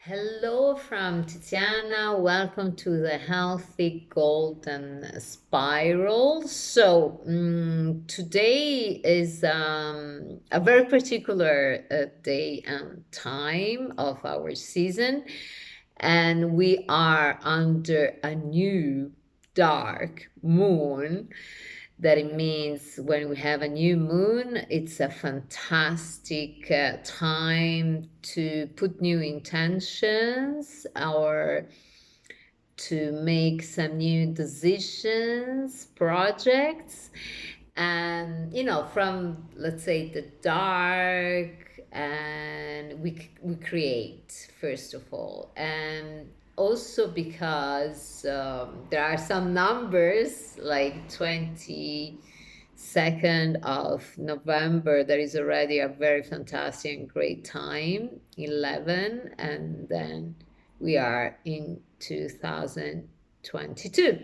Hello from Tiziana. Welcome to the Healthy Golden Spiral. Today is a very particular day and time of our season, and we are under a new dark moon. That it means when we have a new moon, it's a fantastic time to put new intentions or to make some new decisions, projects, and from, let's say, the dark, and we create first of all, and also because there are some numbers like 22nd of November. That is already a very fantastic and great time, 11, and then we are in 2022.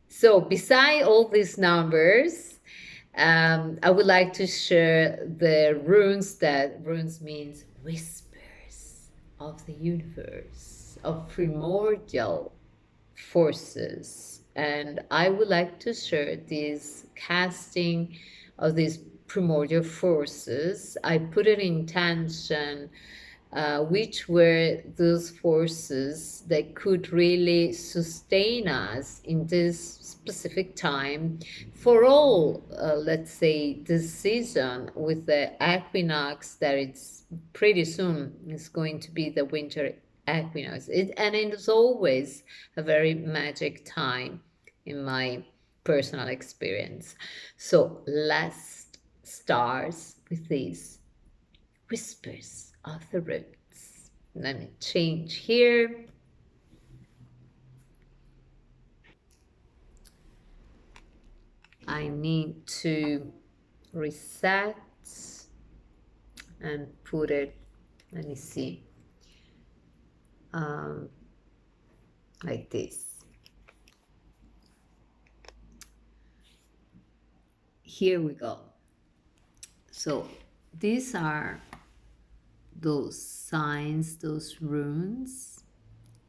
So beside all these numbers, I would like to share the runes. That runes means whispers of the universe, of primordial forces. And I would like to share this casting of these primordial forces. I put it in tension, which were those forces that could really sustain us in this specific time for all, let's say, this season with the equinox that it's pretty soon is going to be the winter equinox. And it is always a very magic time in my personal experience. So let's start with these whispers of the roots. Let me change here. I need to reset and put it, let me see, like this. Here we go. So these are those signs, those runes.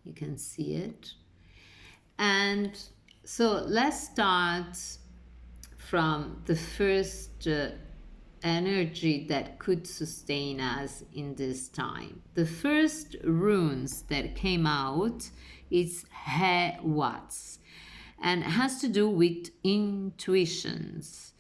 You can see it. And so let's start from the first energy that could sustain us in this time. The first runes that came out is Ehwaz, and it has to do with intuitions.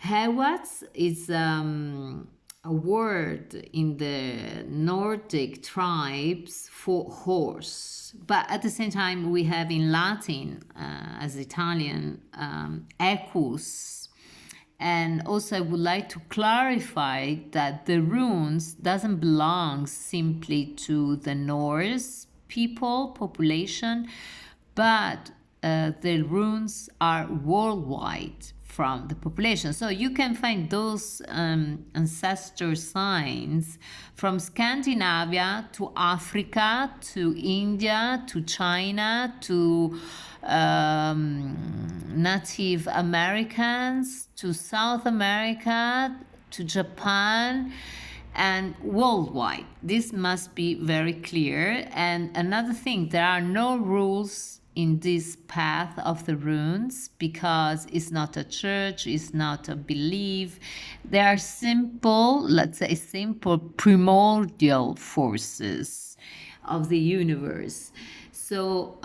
Ehwaz is a word in the Nordic tribes for horse, but at the same time we have in Latin, as Italian, equus. And also I would like to clarify that the runes doesn't belong simply to the Norse people population, but the runes are worldwide from the population. So you can find those ancestor signs from Scandinavia to Africa to India to China to Native Americans to South America to Japan and worldwide. This must be very clear. And another thing, there are no rules in this path of the runes because it's not a church, it's not a belief. They are simple, let's say simple primordial forces of the universe. So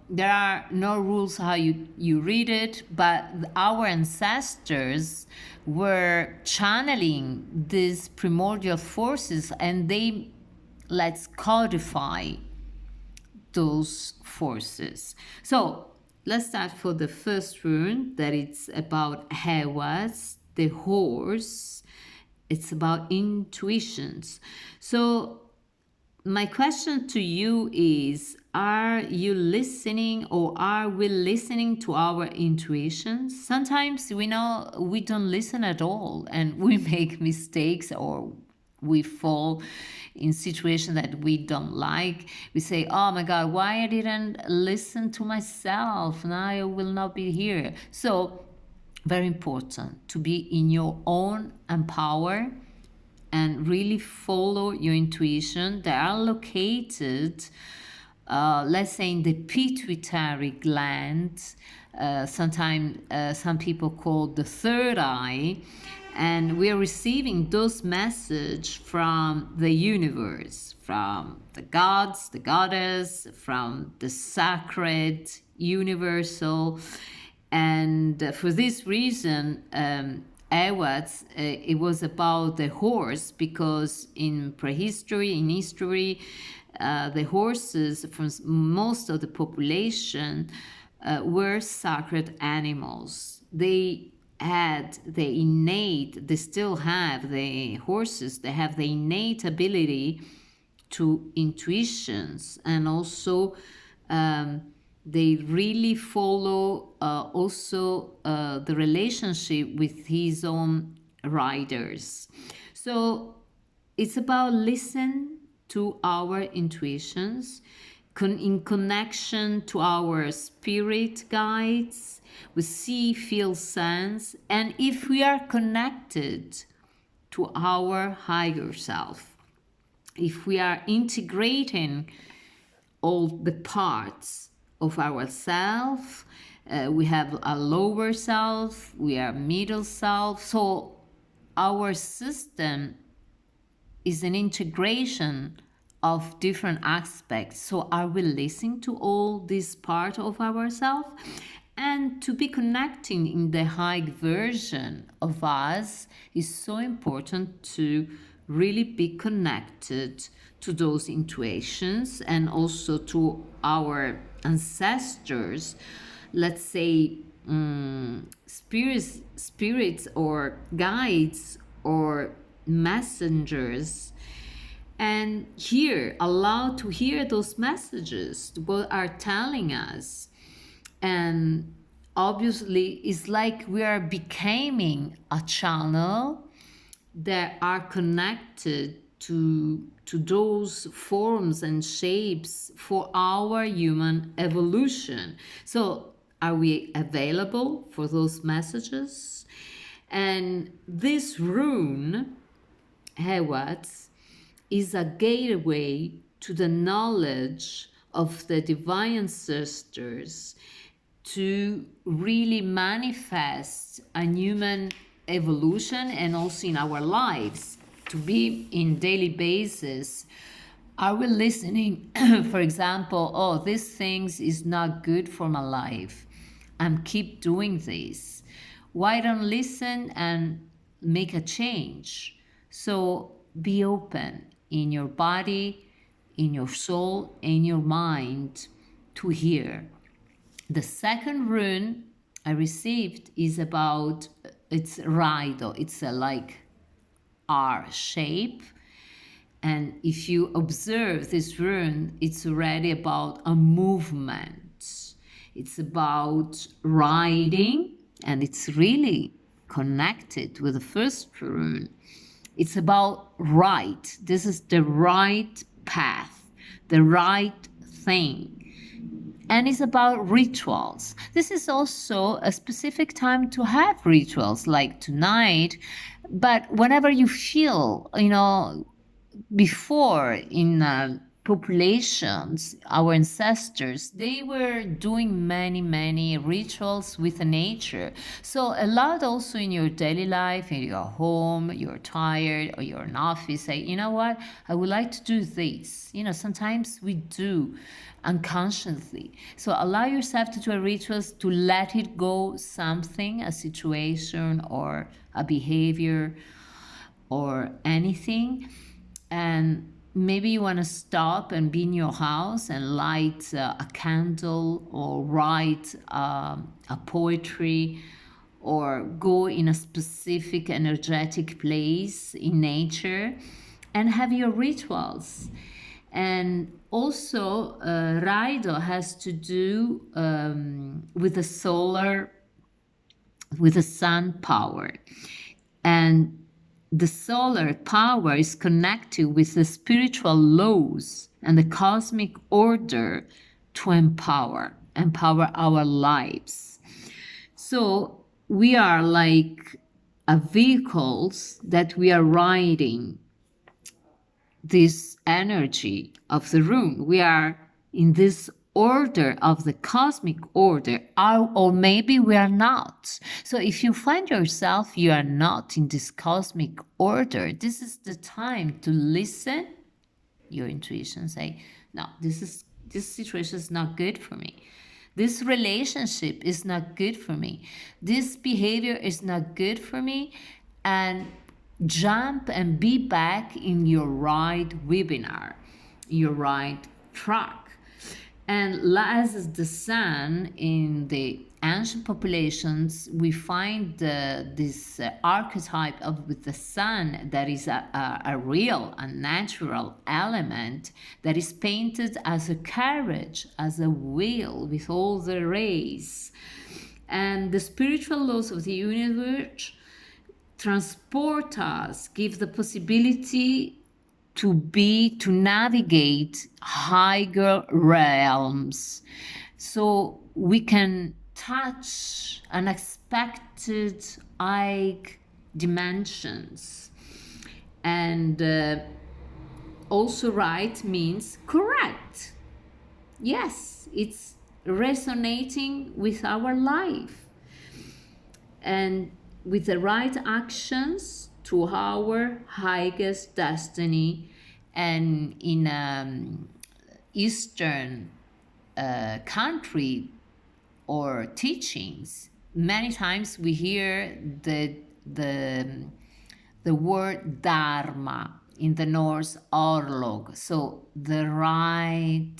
there are no rules how you read it, but our ancestors were channeling these primordial forces and they, let's codify those forces. So let's start for the first rune, that it's about Ehwaz, the horse. It's about intuitions. So my question to you is, are you listening, or are we listening to our intuitions? Sometimes we know we don't listen at all and we make mistakes, or we fall in situations that we don't like. We say, oh my God, why I didn't listen to myself? Now I will not be here. So very important to be in your own empower and really follow your intuition. They are located, let's say, in the pituitary gland. Sometimes some people call the third eye, and we are receiving those messages from the universe, from the gods, the goddess, from the sacred, universal. And for this reason, Ehwaz, it was about the horse, because in prehistory, in history, the horses from most of the population were sacred animals. They had the innate, they still have, the horses, they have the innate ability to intuitions, and also they really follow also the relationship with his own riders. So it's about listen to our intuitions in connection to our spirit guides. We see, feel, sense, and if we are connected to our higher self, if we are integrating all the parts of ourself, we have a lower self, we are middle self, so our system is an integration of different aspects. So are we listening to all this part of ourselves? And to be connecting in the high version of us is so important, to really be connected to those intuitions and also to our ancestors, let's say spirits or guides or messengers, and allowed to hear those messages, what are telling us. And obviously it's like we are becoming a channel that are connected to those forms and shapes for our human evolution. So are we available for those messages? And this rune, Ehwaz, is a gateway to the knowledge of the divine ancestors, to really manifest a human evolution, and also in our lives, to be in daily basis. Are we listening, for example, oh, this things is not good for my life, I'm keep doing this, why don't listen and make a change? So be open in your body, in your soul, in your mind to hear. The second rune I received is about, it's Rahido. It's a like R shape. And if you observe this rune, it's already about a movement. It's about riding, and it's really connected with the first rune. It's about right. This is the right path, the right thing. And it's about rituals. This is also a specific time to have rituals, like tonight. But whenever you feel, before in populations, our ancestors, they were doing many rituals with nature. So a lot also in your daily life, in your home, you're tired or you're in office, say, you know what, I would like to do this. Sometimes we do unconsciously. So allow yourself to do a rituals, to let it go, something, a situation or a behavior or anything. And maybe you want to stop and be in your house and light a candle, or write a poetry, or go in a specific energetic place in nature and have your rituals. And also Rahido has to do with the solar, with the sun power. And the solar power is connected with the spiritual laws and the cosmic order to empower our lives. So we are like a vehicles that we are riding this energy of the rune. We are in this order of the cosmic order, or maybe we are not. So if you find yourself you are not in this cosmic order, this is the time to listen your intuition, say, no, this situation is not good for me, this relationship is not good for me, this behavior is not good for me, and jump and be back in your right webinar, your right track. And as the sun in the ancient populations, we find this archetype of with the sun that is a real, a natural element that is painted as a carriage, as a wheel with all the rays. And the spiritual laws of the universe transport us, give the possibility to navigate higher realms, so we can touch unexpected high dimensions. And also right means correct. Yes, it's resonating with our life, and with the right actions to our highest destiny. And in Eastern country or teachings, many times we hear the word dharma, in the Norse orlog, so the right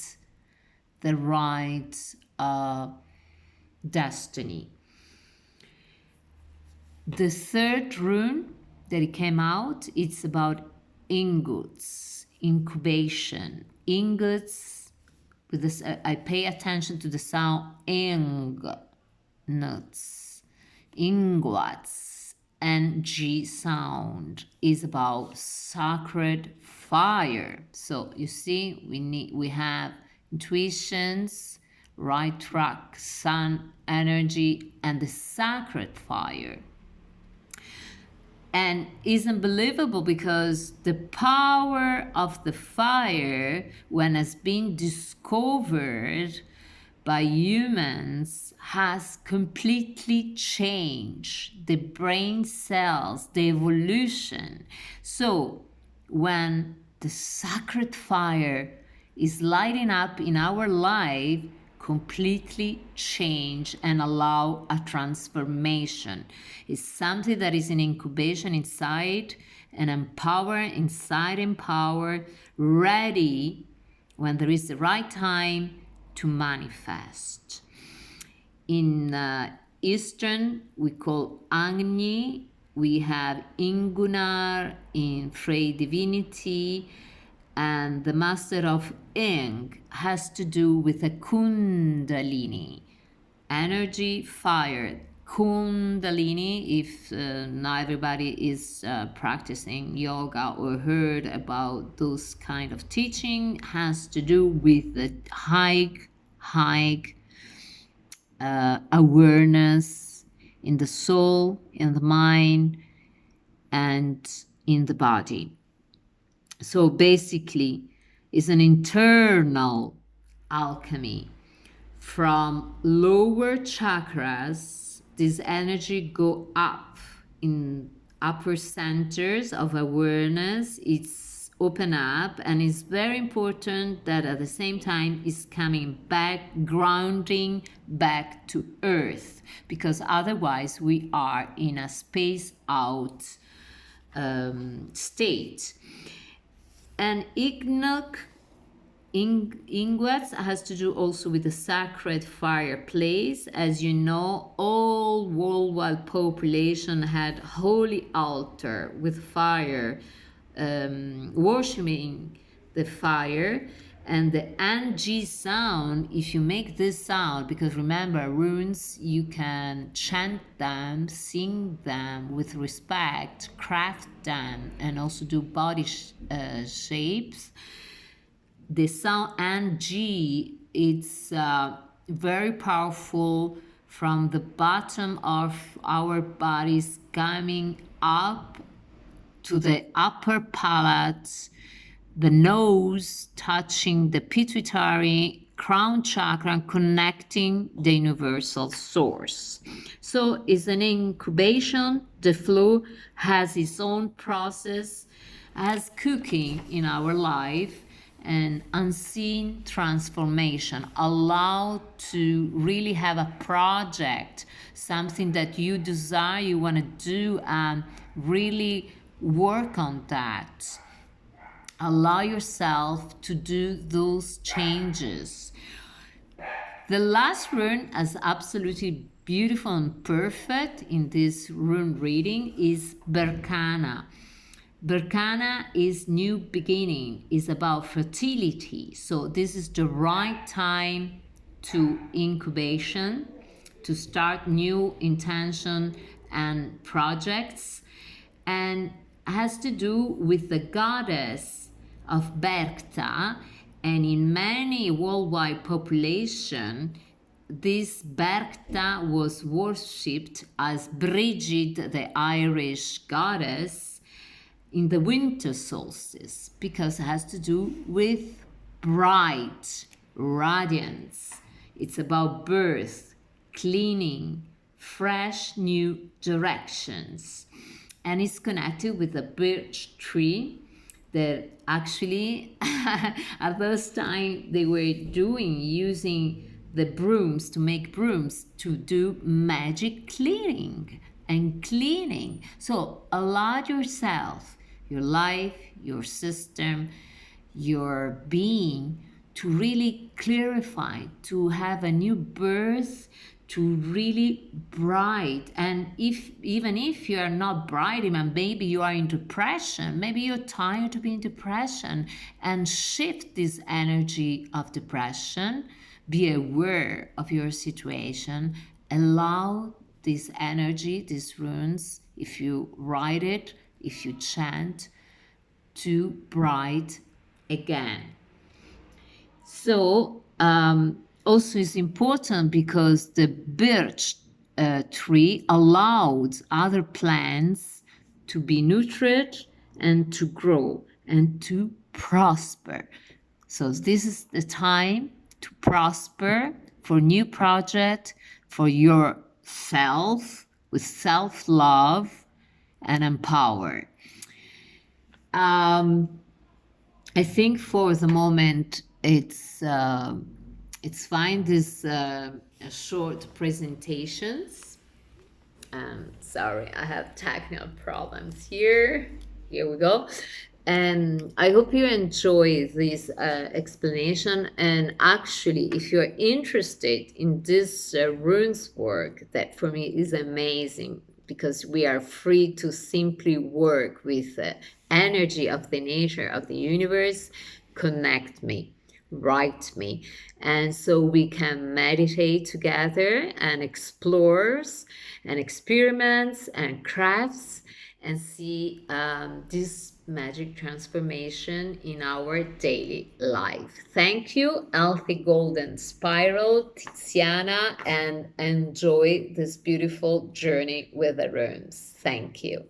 destiny. The third rune that it came out, it's about ingots, incubation. Ingots, with this, I pay attention to the sound ing, nuts, ingots, and G sound is about sacred fire. So you see, we have intuitions, right track, sun energy, and the sacred fire. And is unbelievable because the power of the fire, when it's been discovered by humans, has completely changed the brain cells, the evolution. So when the sacred fire is lighting up in our life, completely change and allow a transformation. It's something that is in incubation inside and empower, ready when there is the right time to manifest. In Eastern, we call Agni. We have Ingunar in Frey divinity, and the master of Ing has to do with a Kundalini, energy, fire. Kundalini, if not everybody is practicing yoga or heard about those kind of teaching, has to do with the high awareness in the soul, in the mind, and in the body. So basically, it's an internal alchemy. From lower chakras, this energy go up in upper centers of awareness. It's open up, and it's very important that at the same time it's coming back, grounding back to earth, because otherwise we are in a space out state. And Ingwaz has to do also with the sacred fireplace. As you know, all worldwide population had holy altar with fire, worshiping the fire. And the Anji sound, if you make this sound, because remember, runes, you can chant them, sing them with respect, craft them, and also do body shapes. The sound Anji, it's very powerful from the bottom of our bodies coming up to the upper palate, the nose touching the pituitary crown chakra and connecting the universal source. So it's an incubation. The flow has its own process as cooking in our life, and unseen transformation. Allow to really have a project, something that you desire, you want to do, and really work on that. Allow yourself to do those changes. The last rune, as absolutely beautiful and perfect in this rune reading, is Berkana. Berkana is new beginning, is about fertility. So this is the right time to incubation, to start new intention and projects, and has to do with the goddess of Berkta. And in many worldwide population, this Berkta was worshipped as Brigid, the Irish goddess, in the winter solstice, because it has to do with bright radiance. It's about birth, cleaning, fresh new directions. And it's connected with the birch tree that actually at those time they were using the brooms to make brooms to do magic cleaning and cleaning. So allow yourself, your life, your system, your being to really clarify, to have a new birth, to really bright. And even if you are not bright, even maybe you are in depression, maybe you're tired to be in depression, and shift this energy of depression. Be aware of your situation. Allow this energy, these runes, if you write it, if you chant, to bright again. So also it's important because the birch tree allowed other plants to be nurtured and to grow and to prosper. So this is the time to prosper for new project, for yourself, with self-love and empower. I think for the moment it's fine. This short presentations. Sorry, I have technical problems here. Here we go. And I hope you enjoy this explanation. And actually, if you're interested in this runes work, that for me is amazing, because we are free to simply work with the energy of the nature of the universe. Connect me, write me, and so we can meditate together and explore and experiments and crafts and see this magic transformation in our daily life. Thank you, Healthy Golden Spiral, Tiziana, and enjoy this beautiful journey with the runes. Thank you.